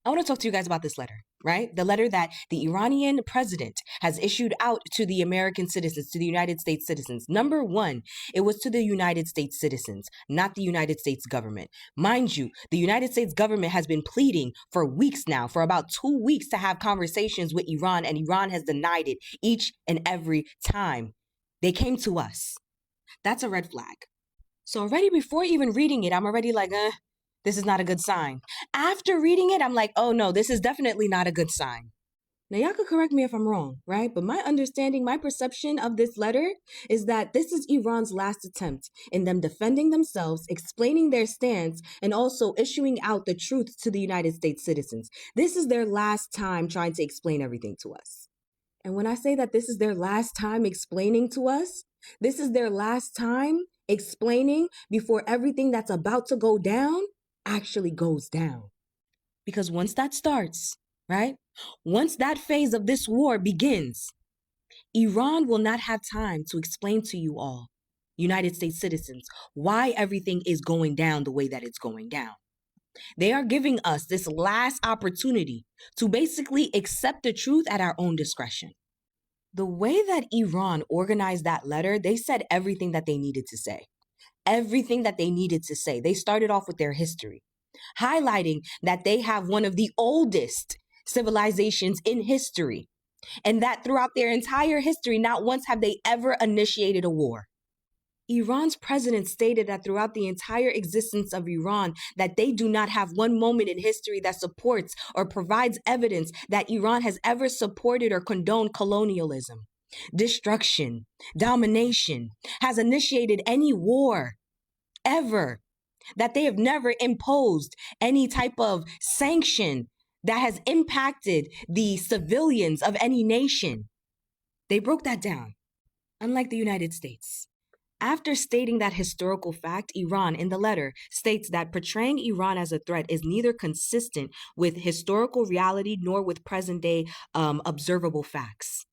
I want to talk to you guys about this letter, right? The letter that the Iranian president has issued out to the American citizens, to the United States citizens. Number one, it was to the United States citizens, not the United States government. Mind you, the United States government has been pleading for weeks now, for about 2 weeks, to have conversations with Iran, and Iran has denied it each and every time. They came to us. That's a red flag. So already before even reading it, I'm already like, this is not a good sign. After reading it, I'm like, oh no, this is definitely not a good sign. Now, y'all could correct me if I'm wrong, right? But my understanding, my perception of this letter is that this is Iran's last attempt in them defending themselves, explaining their stance, and also issuing out the truth to the United States citizens. This is their last time trying to explain everything to us. And when I say that this is their last time explaining to us, this is their last time explaining before everything that's about to go down actually goes down. Because once that starts, right? Once that phase of this war begins, Iran will not have time to explain to you all, United States citizens, why everything is going down the way that it's going down. They are giving us this last opportunity to basically accept the truth at our own discretion. The way that Iran organized that letter, they said everything that they needed to say. Everything that they needed to say. They started off with their history, highlighting that they have one of the oldest civilizations in history, and that throughout their entire history, not once have they ever initiated a war. Iran's president stated that throughout the entire existence of Iran, that they do not have one moment in history that supports or provides evidence that Iran has ever supported or condoned colonialism, destruction, domination, has initiated any war ever, that they have never imposed any type of sanction that has impacted the civilians of any nation. They broke that down, unlike the United States. After stating that historical fact, Iran, in the letter, states that portraying Iran as a threat is neither consistent with historical reality nor with present-day observable facts.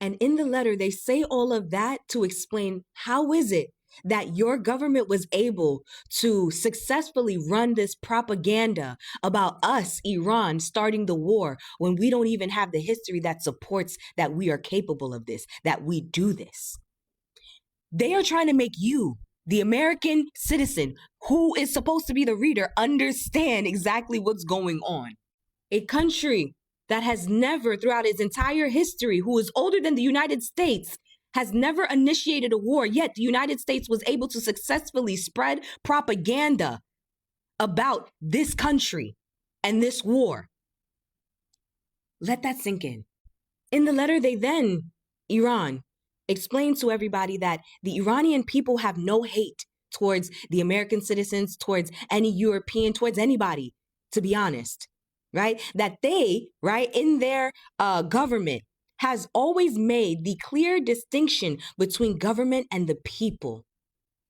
And in the letter, they say all of that to explain how is it that your government was able to successfully run this propaganda about us, Iran, starting the war when we don't even have the history that supports that we are capable of this, that we do this. They are trying to make you, the American citizen, who is supposed to be the reader, understand exactly what's going on. A country that has never, throughout its entire history, who is older than the United States, has never initiated a war, yet the United States was able to successfully spread propaganda about this country and this war. Let that sink in. In the letter, they then, Iran, explained to everybody that the Iranian people have no hate towards the American citizens, towards any European, towards anybody, to be honest, right? That they, right, in their government has always made the clear distinction between government and the people.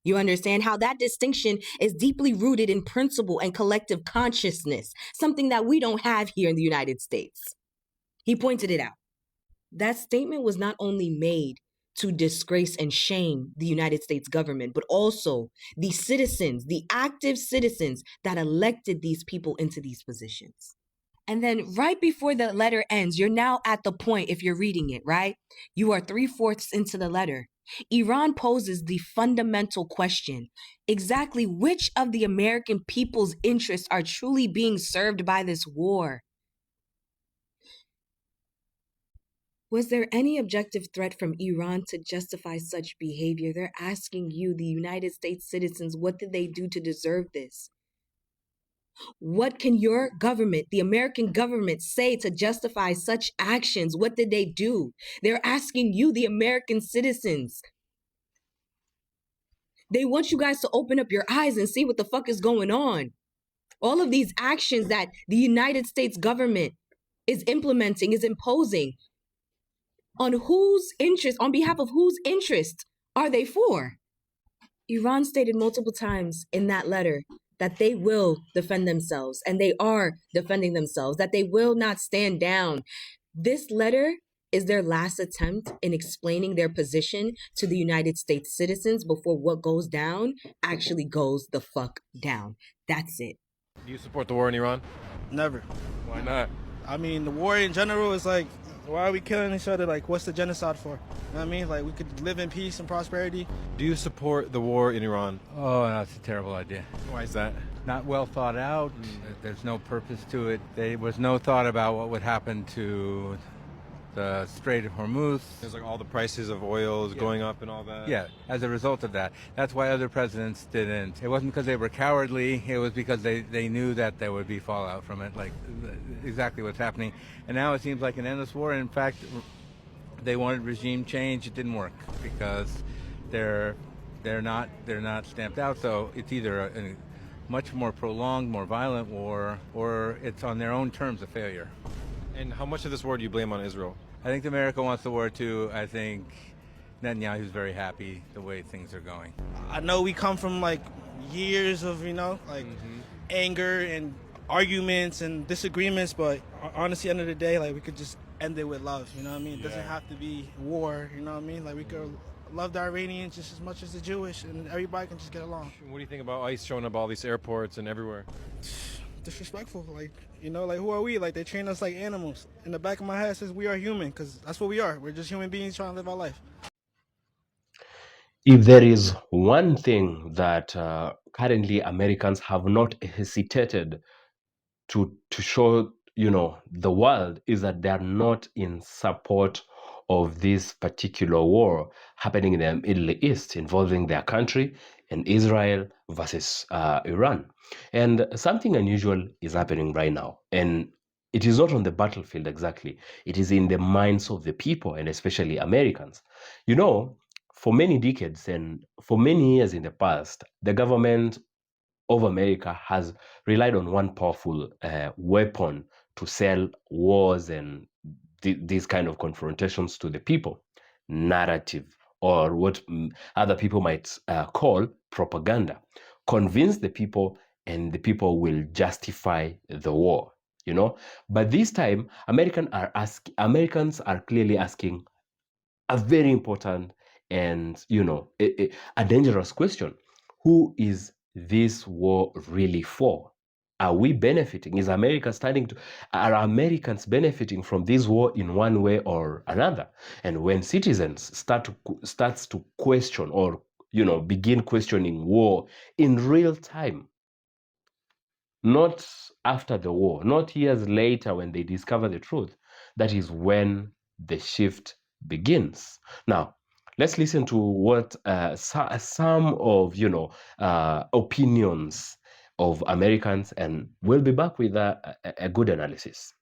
You understand how that distinction is deeply rooted in principle and collective consciousness, something that we don't have here in the United States. He pointed it out. That statement was not only made to disgrace and shame the United States government, but also the citizens, the active citizens that elected these people into these positions. And then right before the letter ends, you're now at the point, if you're reading it, right? You are 3/4 into the letter. Iran poses the fundamental question, exactly which of the American people's interests are truly being served by this war? Was there any objective threat from Iran to justify such behavior? They're asking you, the United States citizens, what did they do to deserve this? What can your government, the American government, say to justify such actions? What did they do? They're asking you, the American citizens. They want you guys to open up your eyes and see what the fuck is going on. All of these actions that the United States government is implementing, is imposing, on whose interest, on behalf of whose interest are they for? Iran stated multiple times in that letter that they will defend themselves, and they are defending themselves, that they will not stand down. This letter is their last attempt in explaining their position to the United States citizens before what goes down actually goes the fuck down. That's it. Do you support the war in Iran? Never. Why not? I mean, the war in general is like, why are we killing each other? Like, what's the genocide for? You know what I mean? Like, we could live in peace and prosperity. Do you support the war in Iran? Oh, that's a terrible idea. Why is that? Not well thought out. There's no purpose to it. There was no thought about what would happen to the Strait of Hormuz. There's like all the prices of oil is going up and all that. Yeah, as a result of that. That's why other presidents didn't. It wasn't because they were cowardly. It was because they knew that there would be fallout from it, like exactly what's happening. And now it seems like an endless war. In fact, they wanted regime change. It didn't work because they're not stamped out. So it's either a much more prolonged, more violent war, or it's on their own terms a failure. And how much of this war do you blame on Israel? I think America wants the war too. I think Netanyahu's very happy the way things are going. I know we come from like years of, anger and arguments and disagreements, but honestly, at the end of the day, like, we could just end it with love, you know what I mean? It doesn't have to be war, you know what I mean? Like, we could love the Iranians just as much as the Jewish, and everybody can just get along. What do you think about ICE showing up all these airports and everywhere? Disrespectful, who are we? Like, they train us like animals. In the back of my head says we are human, because that's what we are. We're just human beings trying to live our life. If there is one thing that currently Americans have not hesitated to show, the world, is that they are not in support of this particular war happening in the Middle East involving their country and Israel versus Iran. And something unusual is happening right now. And it is not on the battlefield exactly. It is in the minds of the people, and especially Americans. For many decades and for many years in the past, the government of America has relied on one powerful weapon to sell wars and these kind of confrontations to the people: narrative, or what other people might call propaganda. Convince the people, and the people will justify the war. But this time, Americans are clearly asking a very important and a dangerous question: who is this war really for? Are we benefiting? Are Americans benefiting from this war in one way or another? And when citizens starts to question, or begin questioning war in real time, not after the war, not years later when they discover the truth, that is when the shift begins. Now, let's listen to what some of opinions of Americans, and we'll be back with a good analysis.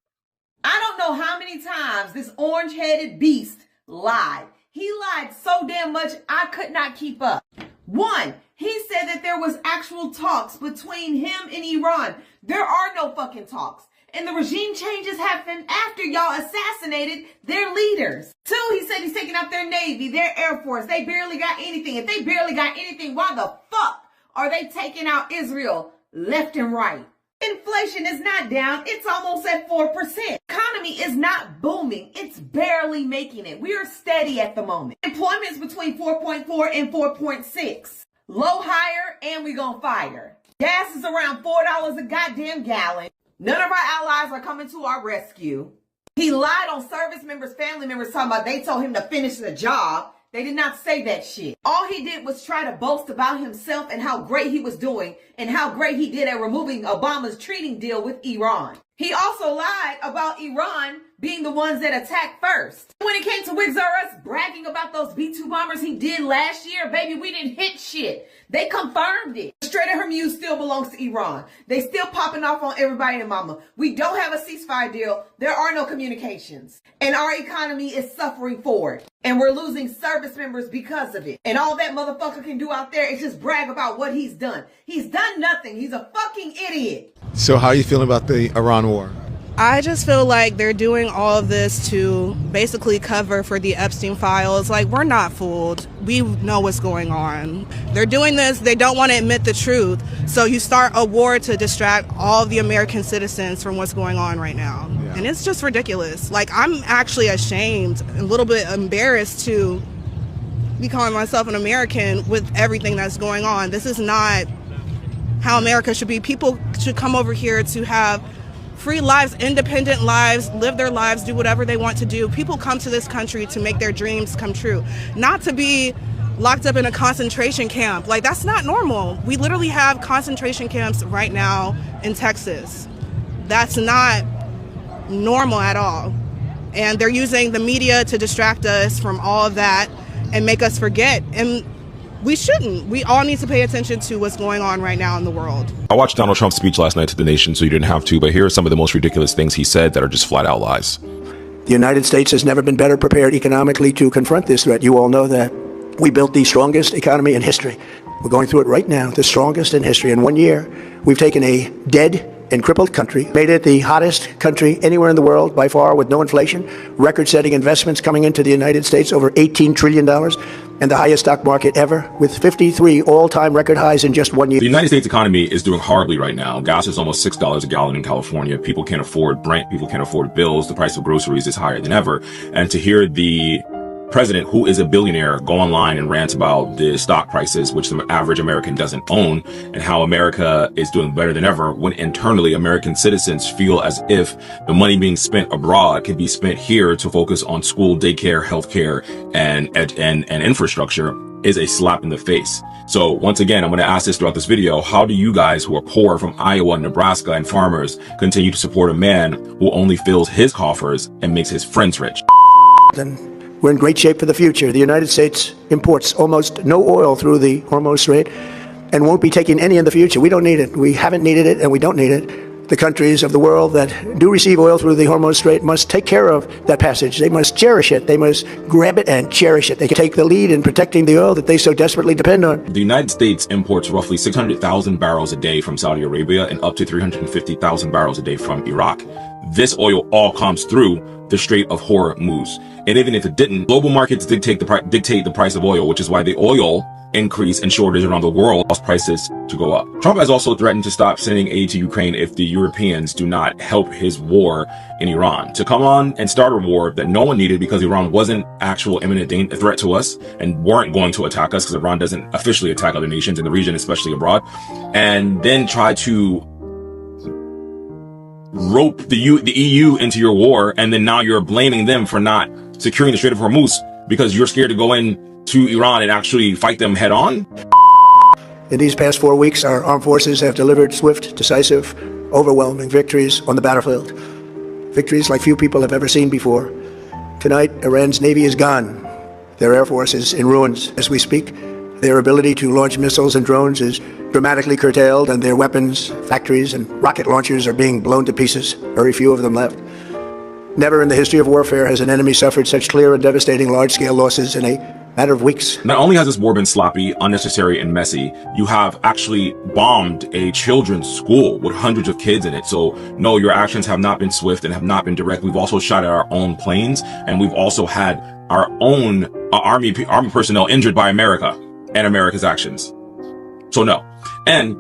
I don't know how many times this orange-headed beast lied. He lied so damn much I could not keep up. One, he said that there was actual talks between him and Iran. There are no fucking talks. And the regime changes happened after y'all assassinated their leaders. Two, he said he's taking out their Navy, their Air Force. They barely got anything. If they barely got anything, why the fuck are they taking out Israel left and right? Inflation is not down. It's almost at 4%. Economy is not booming. It's barely making it. We are steady at the moment. Employment is between 4.4 and 4.6. Low hire, and we gonna fire. Gas is around $4 a goddamn gallon. None of our allies are coming to our rescue. He lied on service members, family members, talking about they told him to finish the job. They did not say that shit. All he did was try to boast about himself and how great he was doing and how great he did at removing Obama's trading deal with Iran. He also lied about Iran being the ones that attacked first. When it came to Wiggs R Us bragging about those B-2 bombers he did last year, baby, we didn't hit shit. They confirmed it. Strait of Hormuz still belongs to Iran. They still popping off on everybody and mama. We don't have a ceasefire deal. There are no communications. And our economy is suffering for it. And we're losing service members because of it. And all that motherfucker can do out there is just brag about what he's done. He's done nothing. He's a fucking idiot. So how are you feeling about the Iran war? I just feel like they're doing all of this to basically cover for the Epstein files. Like, we're not fooled. We know what's going on. They're doing this. They don't want to admit the truth. So you start a war to distract all of the American citizens from what's going on right now. Yeah. And it's just ridiculous. Like, I'm actually ashamed, a little bit embarrassed to be calling myself an American with everything that's going on. This is not how America should be. People should come over here to have free lives, independent lives, live their lives, do whatever they want to do. People come to this country to make their dreams come true, not to be locked up in a concentration camp. Like, that's not normal. We literally have concentration camps right now in Texas. That's not normal at all. And they're using the media to distract us from all of that and make us forget. And we shouldn't. We all need to pay attention to what's going on right now in the world. I watched Donald Trump's speech last night to the nation, so you didn't have to, but here are some of the most ridiculous things he said that are just flat out lies. The United States has never been better prepared economically to confront this threat. You all know that. We built the strongest economy in history. We're going through it right now, the strongest in history. In 1 year, we've taken a dead and crippled country, made it the hottest country anywhere in the world by far with no inflation, record-setting investments coming into the United States, over $18 trillion, and the highest stock market ever, with 53 all-time record highs in just 1 year. The United States economy is doing horribly right now. Gas is almost $6 a gallon in California. People can't afford rent. People can't afford bills. The price of groceries is higher than ever. And to hear the president, who is a billionaire, go online and rant about the stock prices, which the average American doesn't own, and how America is doing better than ever, when internally American citizens feel as if the money being spent abroad can be spent here to focus on school, daycare, healthcare, and infrastructure, is a slap in the face. So once again, I'm going to ask this throughout this video: how do you guys who are poor from Iowa, Nebraska, and farmers continue to support a man who only fills his coffers and makes his friends rich? Then we're in great shape for the future. The United States imports almost no oil through the Hormuz Strait and won't be taking any in the future. We don't need it. We haven't needed it, and we don't need it. The countries of the world that do receive oil through the Hormuz Strait must take care of that passage. They must cherish it. They must grab it and cherish it. They can take the lead in protecting the oil that they so desperately depend on. The United States imports roughly 600,000 barrels a day from Saudi Arabia and up to 350,000 barrels a day from Iraq. This oil all comes through the Strait of Hormuz. And even if it didn't, global markets dictate the price of oil, which is why the oil increase and shortage around the world cause prices to go up. Trump has also threatened to stop sending aid to Ukraine if the Europeans do not help his war in Iran, to come on and start a war that no one needed because Iran wasn't actual imminent threat to us and weren't going to attack us, because Iran doesn't officially attack other nations in the region, especially abroad, and then try to rope the EU into your war, and then now you're blaming them for not securing the Strait of Hormuz because you're scared to go in to Iran and actually fight them head on? In these past 4 weeks, our armed forces have delivered swift, decisive, overwhelming victories on the battlefield. Victories like few people have ever seen before. Tonight, Iran's navy is gone. Their air force is in ruins as we speak. Their ability to launch missiles and drones is dramatically curtailed, and their weapons, factories, and rocket launchers are being blown to pieces. Very few of them left. Never in the history of warfare has an enemy suffered such clear and devastating large-scale losses in a matter of weeks. Not only has this war been sloppy, unnecessary, and messy, you have actually bombed a children's school with hundreds of kids in it. So no, your actions have not been swift and have not been direct. We've also shot at our own planes, and we've also had our own army personnel injured by America and America's actions. So no. And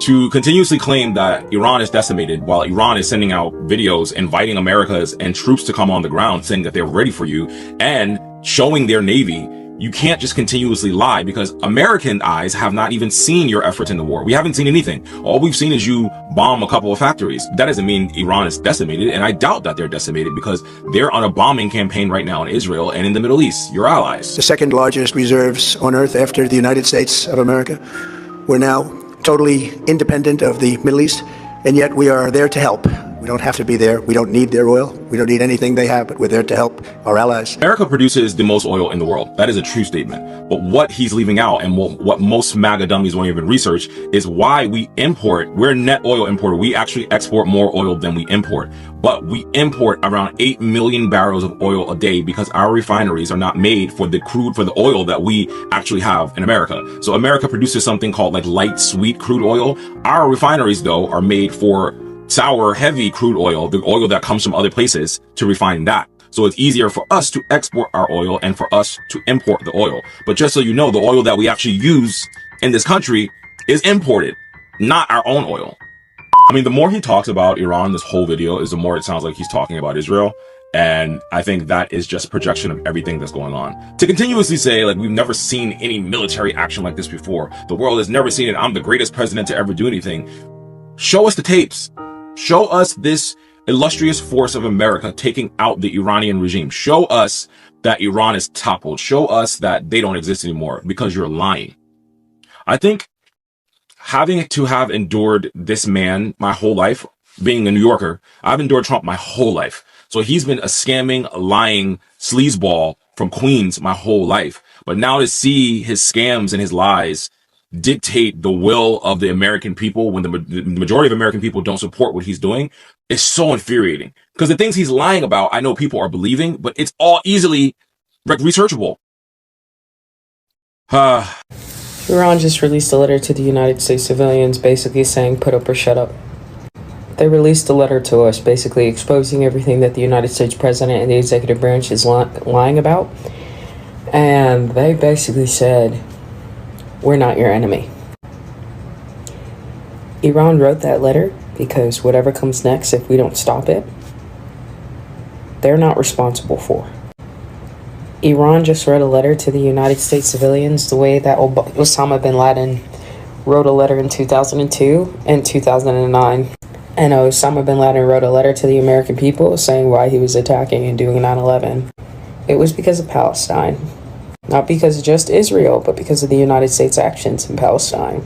to continuously claim that Iran is decimated while Iran is sending out videos inviting Americas and troops to come on the ground, saying that they're ready for you and showing their navy, you can't just continuously lie, because American eyes have not even seen your efforts in the war. We haven't seen anything. All we've seen is you bomb a couple of factories. That doesn't mean Iran is decimated, and I doubt that they're decimated because they're on a bombing campaign right now in Israel and in the Middle East, your allies. The second largest reserves on Earth after the United States of America. We're now totally independent of the Middle East, and yet we are there to help. We don't have to be there. We don't need their oil. We don't need anything they have, but we're there to help our allies. America produces the most oil in the world. That is a true statement. But what he's leaving out, and what most MAGA dummies won't even research, is why we import. We're a net oil importer. We actually export more oil than we import. But we import around 8 million barrels of oil a day because our refineries are not made for the crude, for the oil that we actually have in America. So America produces something called like light sweet crude oil. Our refineries, though, are made for sour, heavy crude oil, the oil that comes from other places, to refine that. So it's easier for us to export our oil and for us to import the oil. But just so you know, the oil that we actually use in this country is imported, not our own oil. I mean, the more he talks about Iran, this whole video, is the more it sounds like he's talking about Israel. And I think that is just a projection of everything that's going on. To continuously say, like, we've never seen any military action like this before. The world has never seen it. I'm the greatest president to ever do anything. Show us the tapes. Show us this illustrious force of America taking out the Iranian regime. Show us that Iran is toppled. Show us that they don't exist anymore, because you're lying. I think having to have endured this man my whole life, being a New Yorker, I've endured Trump my whole life. So he's been a scamming, lying sleazeball from Queens my whole life. But now to see his scams and his lies dictate the will of the American people when the majority of American people don't support what he's doing is so infuriating. Because the things he's lying about, I know people are believing, but it's all easily researchable. Iran just released a letter to the United States civilians basically saying put up or shut up. They released a letter to us basically exposing everything that the United States president and the executive branch is lying about. And they basically said, we're not your enemy. Iran wrote that letter because whatever comes next, if we don't stop it, they're not responsible for. Iran just wrote a letter to the United States civilians the way that Osama bin Laden wrote a letter in 2002 and 2009. And Osama bin Laden wrote a letter to the American people saying why he was attacking and doing 9/11. It was because of Palestine. Not because of just Israel, but because of the United States actions in Palestine.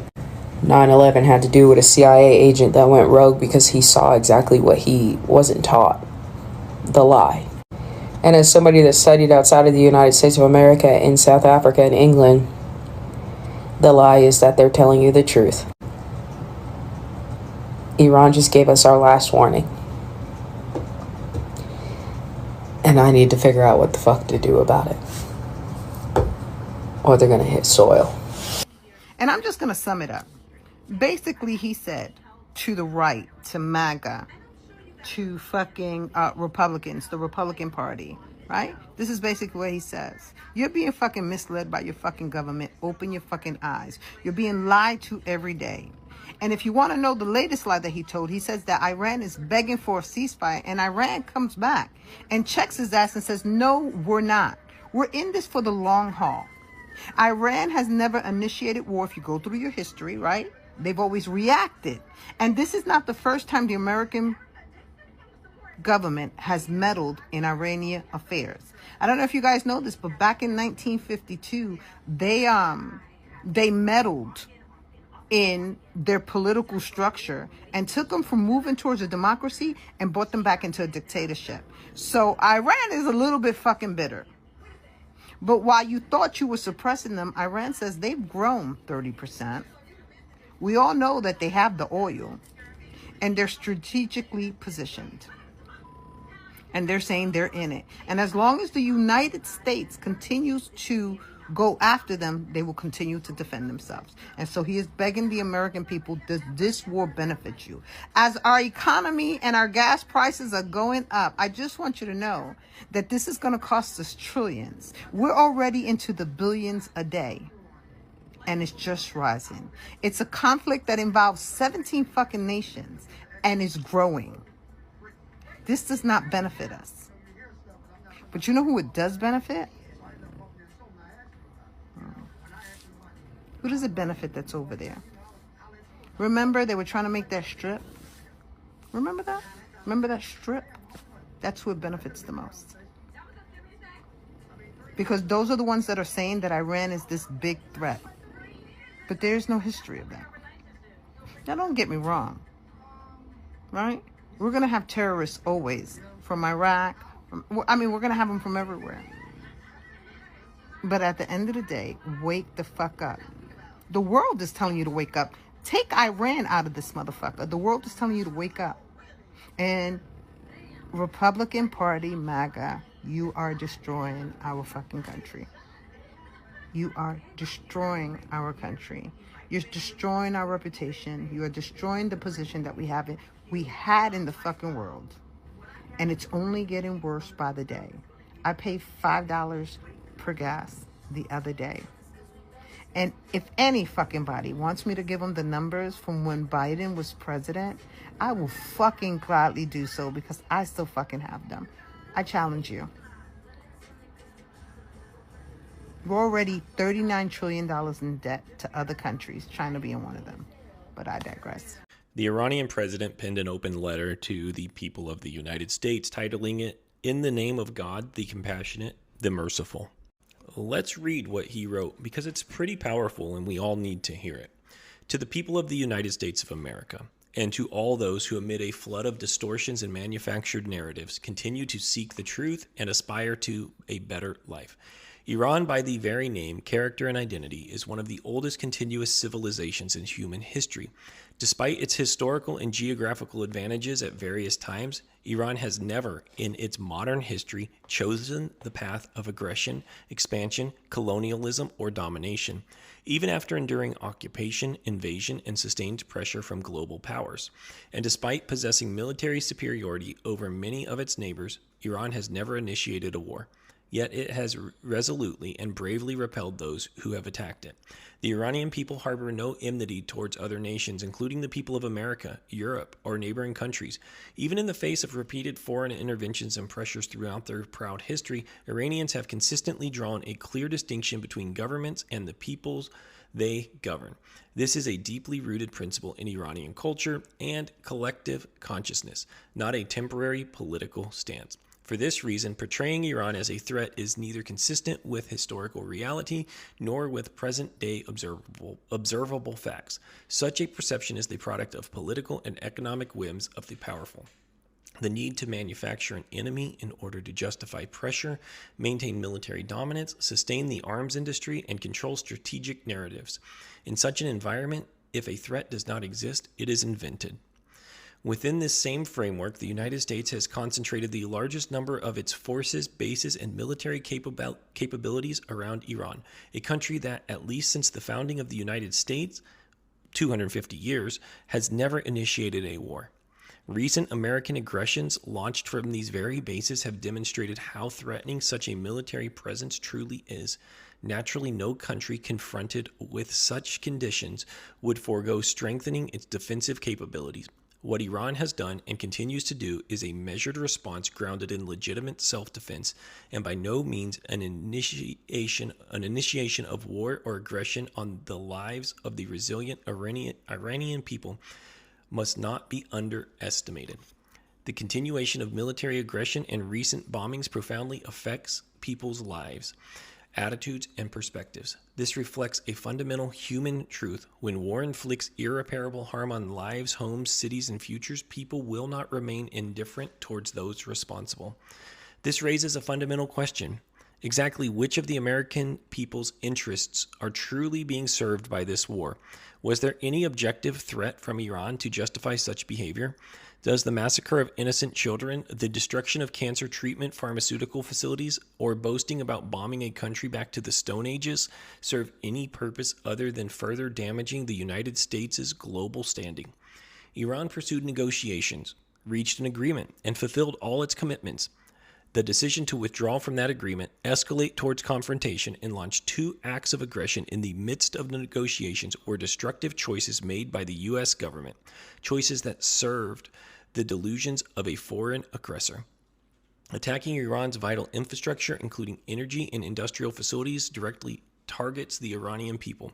9/11 had to do with a CIA agent that went rogue because he saw exactly what he wasn't taught. The lie. And as somebody that studied outside of the United States of America in South Africa and England, the lie is that they're telling you the truth. Iran just gave us our last warning. And I need to figure out what the fuck to do about it. Or they're going to hit soil. And I'm just going to sum it up. Basically, he said to the right, to MAGA, to fucking Republicans, the Republican Party, right? This is basically what he says. You're being fucking misled by your fucking government. Open your fucking eyes. You're being lied to every day. And if you want to know the latest lie that he told, he says that Iran is begging for a ceasefire, and Iran comes back and checks his ass and says, no, we're not. We're in this for the long haul. Iran has never initiated war. If you go through your history, right? They've always reacted. And this is not the first time the American government has meddled in Iranian affairs. I don't know if you guys know this, but back in 1952, they meddled in their political structure and took them from moving towards a democracy and brought them back into a dictatorship. So Iran is a little bit fucking bitter. But while you thought you were suppressing them, Iran says they've grown 30%. We all know that they have the oil and they're strategically positioned. And they're saying they're in it. And as long as the United States continues to go after them, they will continue to defend themselves. And so he is begging the American people, does this war benefit you? As our economy and our gas prices are going up, I just want you to know that this is going to cost us trillions. We're already into the billions a day. And it's just rising. It's a conflict that involves 17 fucking nations and is growing. This does not benefit us. But you know who it does benefit? Who does it benefit that's over there? Remember they were trying to make that strip? Remember that? Remember that strip? That's who it benefits the most. Because those are the ones that are saying that Iran is this big threat. But there's no history of that. Now don't get me wrong. Right? We're going to have terrorists always. From Iraq. We're going to have them from everywhere. But at the end of the day, wake the fuck up. The world is telling you to wake up. Take Iran out of this motherfucker. The world is telling you to wake up. And Republican Party, MAGA, you are destroying our fucking country. You are destroying our country. You're destroying our reputation. You are destroying the position that we had in the fucking world. And it's only getting worse by the day. I paid $5 per gas the other day. And if any fucking body wants me to give them the numbers from when Biden was president, I will fucking gladly do so because I still fucking have them. I challenge you. We're already $39 trillion in debt to other countries, China being one of them. But I digress. The Iranian president penned an open letter to the people of the United States, titling it, "In the Name of God, the Compassionate, the Merciful." Let's read what he wrote, because it's pretty powerful and we all need to hear it. To the people of the United States of America, and to all those who amid a flood of distortions and manufactured narratives continue to seek the truth and aspire to a better life. Iran, by the very name, character, and identity, is one of the oldest continuous civilizations in human history. Despite its historical and geographical advantages at various times, Iran has never, in its modern history, chosen the path of aggression, expansion, colonialism, or domination, even after enduring occupation, invasion, and sustained pressure from global powers. And despite possessing military superiority over many of its neighbors, Iran has never initiated a war. Yet it has resolutely and bravely repelled those who have attacked it. The Iranian people harbor no enmity towards other nations, including the people of America, Europe, or neighboring countries. Even in the face of repeated foreign interventions and pressures throughout their proud history, Iranians have consistently drawn a clear distinction between governments and the peoples they govern. This is a deeply rooted principle in Iranian culture and collective consciousness, not a temporary political stance. For this reason, portraying Iran as a threat is neither consistent with historical reality nor with present-day observable facts. Such a perception is the product of political and economic whims of the powerful. The need to manufacture an enemy in order to justify pressure, maintain military dominance, sustain the arms industry, and control strategic narratives. In such an environment, if a threat does not exist, it is invented. Within this same framework, the United States has concentrated the largest number of its forces, bases, and military capabilities around Iran, a country that, at least since the founding of the United States, 250 years, has never initiated a war. Recent American aggressions launched from these very bases have demonstrated how threatening such a military presence truly is. Naturally, no country confronted with such conditions would forego strengthening its defensive capabilities. What Iran has done and continues to do is a measured response grounded in legitimate self-defense, and by no means an initiation of war or aggression on the lives of the resilient Iranian people must not be underestimated. The continuation of military aggression and recent bombings profoundly affects people's lives, attitudes, and perspectives. This reflects a fundamental human truth. When war inflicts irreparable harm on lives, homes, cities, and futures, people will not remain indifferent towards those responsible. This raises a fundamental question. Exactly which of the American people's interests are truly being served by this war? Was there any objective threat from Iran to justify such behavior? Does the massacre of innocent children, the destruction of cancer treatment pharmaceutical facilities, or boasting about bombing a country back to the Stone Ages serve any purpose other than further damaging the United States' global standing? Iran pursued negotiations, reached an agreement, and fulfilled all its commitments. The decision to withdraw from that agreement, escalate towards confrontation, and launch 2 acts of aggression in the midst of the negotiations were destructive choices made by the U.S. government, choices that served the delusions of a foreign aggressor. Attacking Iran's vital infrastructure, including energy and industrial facilities, directly targets the Iranian people.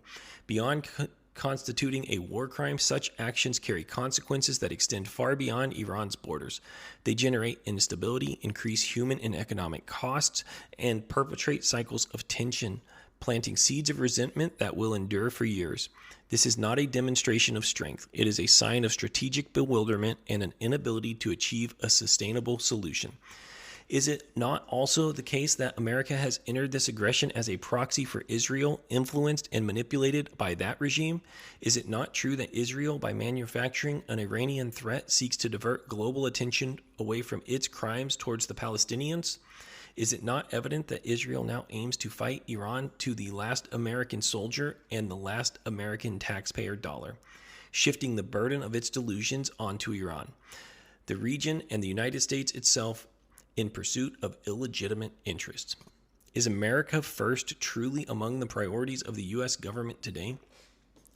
Beyond constituting a war crime, such actions carry consequences that extend far beyond Iran's borders. They generate instability, increase human and economic costs, and perpetrate cycles of tension, planting seeds of resentment that will endure for years. This is not a demonstration of strength. It is a sign of strategic bewilderment and an inability to achieve a sustainable solution. Is it not also the case that America has entered this aggression as a proxy for Israel, influenced and manipulated by that regime? Is it not true that Israel, by manufacturing an Iranian threat, seeks to divert global attention away from its crimes towards the Palestinians? Is it not evident that Israel now aims to fight Iran to the last American soldier and the last American taxpayer dollar, shifting the burden of its delusions onto Iran, the region, and the United States itself in pursuit of illegitimate interests? Is America first truly among the priorities of the U.S. government today?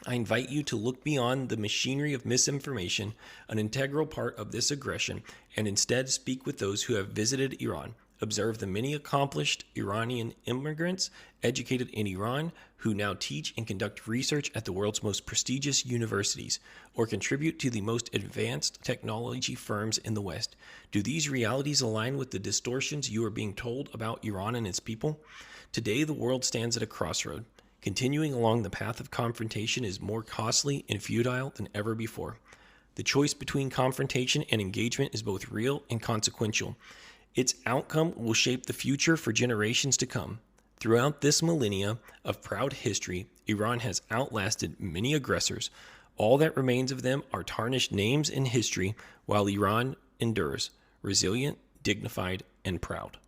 I invite you to look beyond the machinery of misinformation, an integral part of this aggression, and instead speak with those who have visited Iran, Observe the many accomplished Iranian immigrants educated in Iran who now teach and conduct research at the world's most prestigious universities or contribute to the most advanced technology firms in the West. Do these realities align with the distortions you are being told about Iran and its people? Today, the world stands at a crossroad. Continuing along the path of confrontation is more costly and futile than ever before. The choice between confrontation and engagement is both real and consequential. Its outcome will shape the future for generations to come. Throughout this millennia of proud history, Iran has outlasted many aggressors. All that remains of them are tarnished names in history, while Iran endures, resilient, dignified, and proud.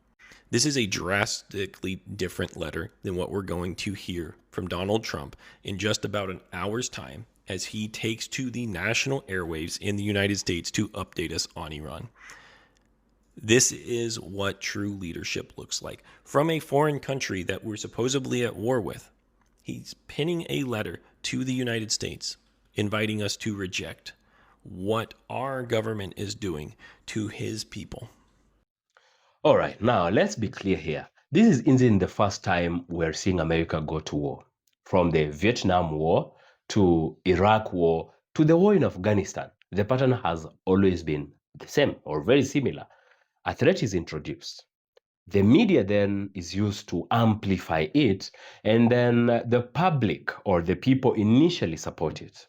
This is a drastically different letter than what we're going to hear from Donald Trump in just about an hour's time as he takes to the national airwaves in the United States to update us on Iran. This is what true leadership looks like. From a foreign country that we're supposedly at war with, he's penning a letter to the United States, inviting us to reject what our government is doing to his people. All right, now let's be clear here. This isn't the first time we're seeing America go to war. From the Vietnam War to Iraq War to the war in Afghanistan, the pattern has always been the same or very similar. A threat is introduced. The media then is used to amplify it, and then the public or the people initially support it.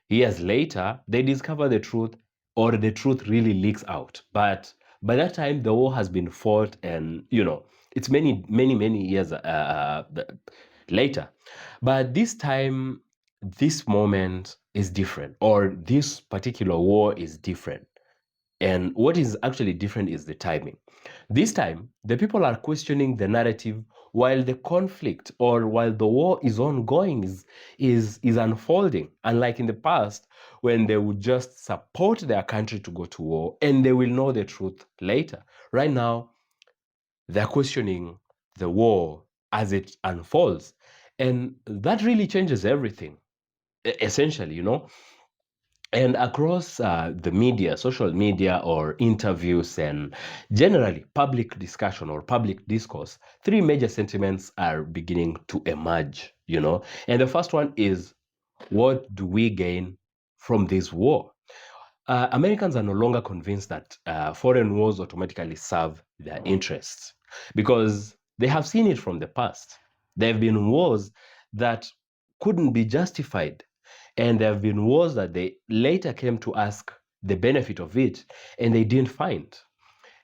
Years later, they discover the truth, or the truth really leaks out. But by that time, the war has been fought, and it's many years later. But this time, this moment is different, or this particular war is different. And what is actually different is the timing. This time, the people are questioning the narrative while the conflict or while the war is ongoing, is unfolding. Unlike in the past, when they would just support their country to go to war and they will know the truth later. Right now, they're questioning the war as it unfolds. And that really changes everything, essentially. And across the media, social media, or interviews, and generally public discussion or public discourse, three major sentiments are beginning to emerge, And the first one is, what do we gain from this war? Americans are no longer convinced that foreign wars automatically serve their interests, because they have seen it from the past. There have been wars that couldn't be justified, and there have been wars that they later came to ask the benefit of it, and they didn't find.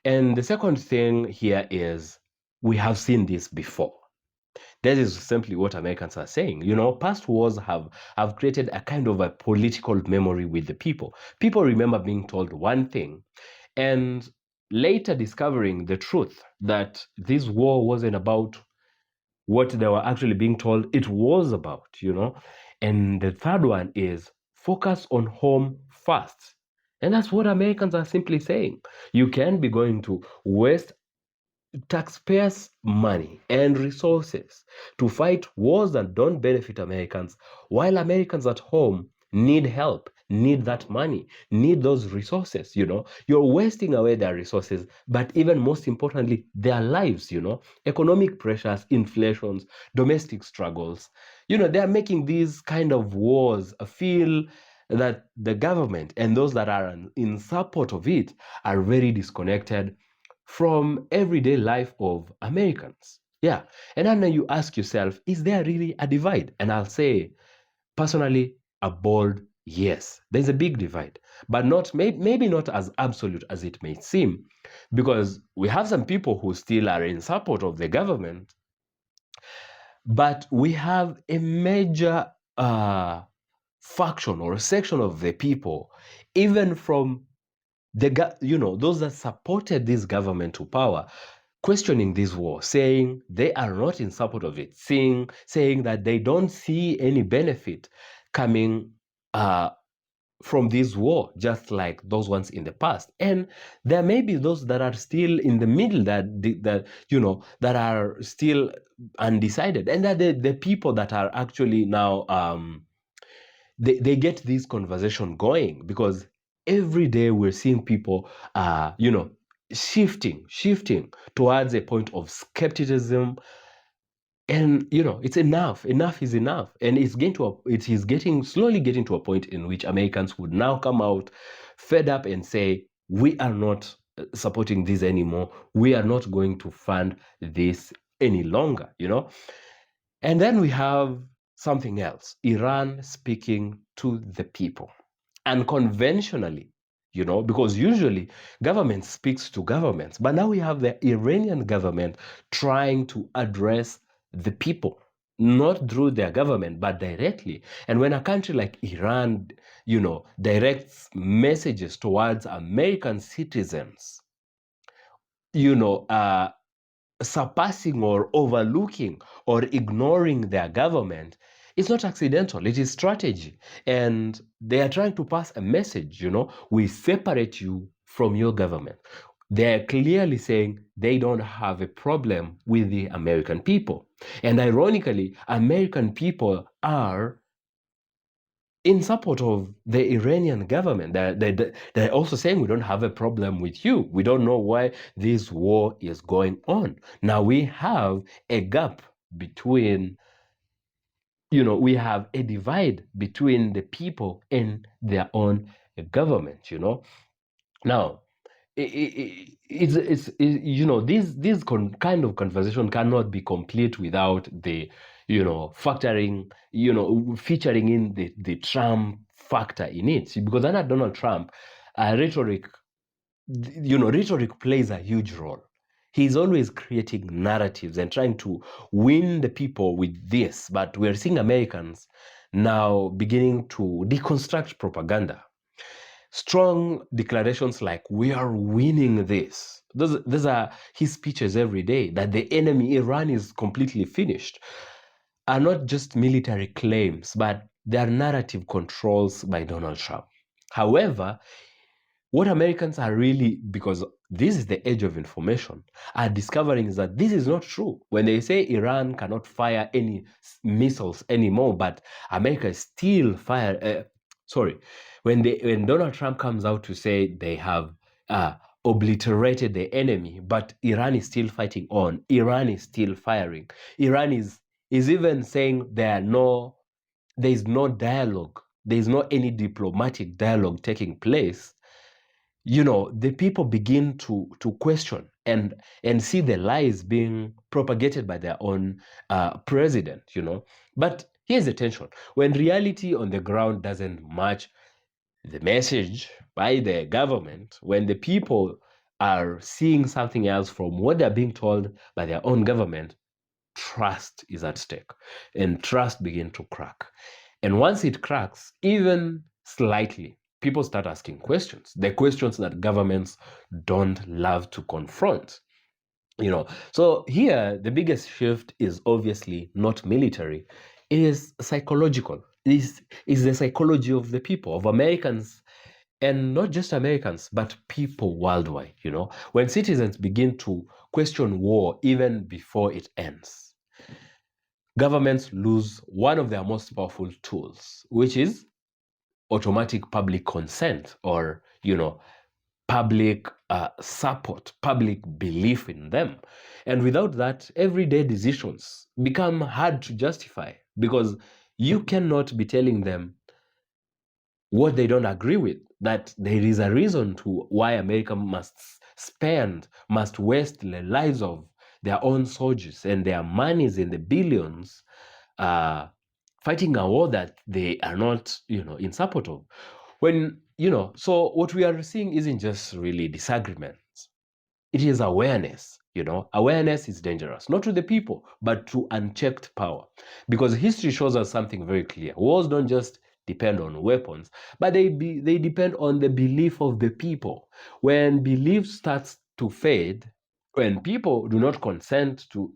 And the second thing here is, we have seen this before. That is simply what Americans are saying. Past wars have created a kind of a political memory with the people. People remember being told one thing, and later discovering the truth that this war wasn't about what they were actually being told it was about, And the third one is, focus on home first. And that's what Americans are simply saying. You can't be going to waste taxpayers' money and resources to fight wars that don't benefit Americans, while Americans at home need help, need that money, need those resources. You're wasting away their resources, but even most importantly, their lives. Economic pressures, inflations, domestic struggles, they're making these kind of wars feel that the government and those that are in support of it are very disconnected from everyday life of Americans. Yeah. And then you ask yourself, is there really a divide? And I'll say, personally, a bold yes. There's a big divide, but maybe not as absolute as it may seem, because we have some people who still are in support of the government, but we have a major faction or a section of the people, even from those that supported this government to power, questioning this war, saying they are not in support of it, saying that they don't see any benefit coming from this war, just like those ones in the past. And there may be those that are still in the middle, that are still undecided, and that the people that are actually now they get this conversation going, because every day we're seeing people shifting towards a point of skepticism. And it's enough is enough, and it is slowly getting to a point in which Americans would now come out fed up and say, we are not supporting this anymore, we are not going to fund this any longer. And then we have something else, Iran speaking to the people. And conventionally, because usually government speaks to governments, but now we have the Iranian government trying to address the people, not through their government, but directly. And when a country like Iran, directs messages towards American citizens, surpassing or overlooking or ignoring their government, it's not accidental, it is strategy. And they are trying to pass a message, we separate you from your government. They're clearly saying they don't have a problem with the American people. And ironically, American people are in support of the Iranian government. They're also saying, we don't have a problem with you. We don't know why this war is going on. Now we have a gap between, we have a divide between the people and their own government, Now, this kind of conversation cannot be complete without the featuring in the Trump factor in it, because under Donald Trump, rhetoric plays a huge role. He's always creating narratives and trying to win the people with this, but we're seeing Americans now beginning to deconstruct propaganda. Strong declarations like, we are winning this. Those are his speeches every day, that the enemy, Iran, is completely finished, are not just military claims, but they are narrative controls by Donald Trump. However, what Americans are really, because this is the age of information, are discovering is that this is not true. When they say Iran cannot fire any missiles anymore, but America is still when Donald Trump comes out to say they have obliterated the enemy, but Iran is still fighting on, Iran is still firing, Iran is even saying there is no dialogue, there is not any diplomatic dialogue taking place, the people begin to question and see the lies being propagated by their own president, But here's the tension. When reality on the ground doesn't match the message by the government, when the people are seeing something else from what they're being told by their own government, trust is at stake, and trust begins to crack. And once it cracks, even slightly, people start asking questions, the questions that governments don't love to confront. So here, the biggest shift is obviously not military, it is psychological. It is the psychology of the people, of Americans, and not just Americans, but people worldwide. When citizens begin to question war even before it ends, governments lose one of their most powerful tools, which is automatic public consent, or public support, public belief in them. And without that, everyday decisions become hard to justify, because you cannot be telling them what they don't agree with, that there is a reason to why America must waste the lives of their own soldiers and their monies in the billions fighting a war that they are not, in support of. So what we are seeing isn't just really disagreements. It is awareness. Awareness is dangerous, not to the people, but to unchecked power. Because history shows us something very clear. Wars don't just depend on weapons, but they depend on the belief of the people. When belief starts to fade, when people do not consent to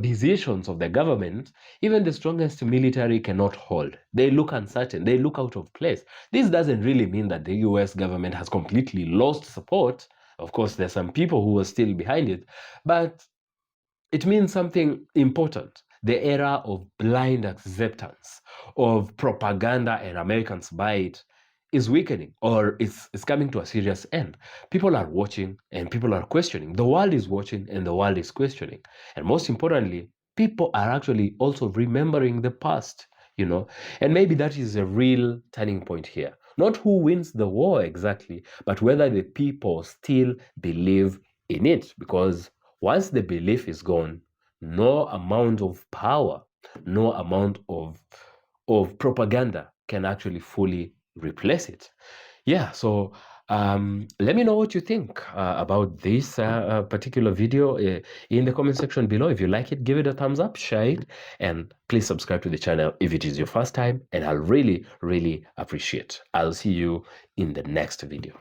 decisions of the government, even the strongest military cannot hold. They look uncertain, they look out of place. This doesn't really mean that the US government has completely lost support. Of course, there's some people who are still behind it, but it means something important. The era of blind acceptance of propaganda and Americans buy it is weakening or it's coming to a serious end. People are watching and people are questioning. The world is watching and the world is questioning. And most importantly, people are actually also remembering the past, you know. And maybe that is a real turning point here. Not who wins the war exactly, but whether the people still believe in it. Because once the belief is gone, no amount of power, no amount of propaganda can actually fully replace it. Yeah, so let me know what you think about this particular video in the comment section below. If you like it, give it a thumbs up, share it, and please subscribe to the channel if it is your first time, and I'll really, really appreciate. I'll see you in the next video.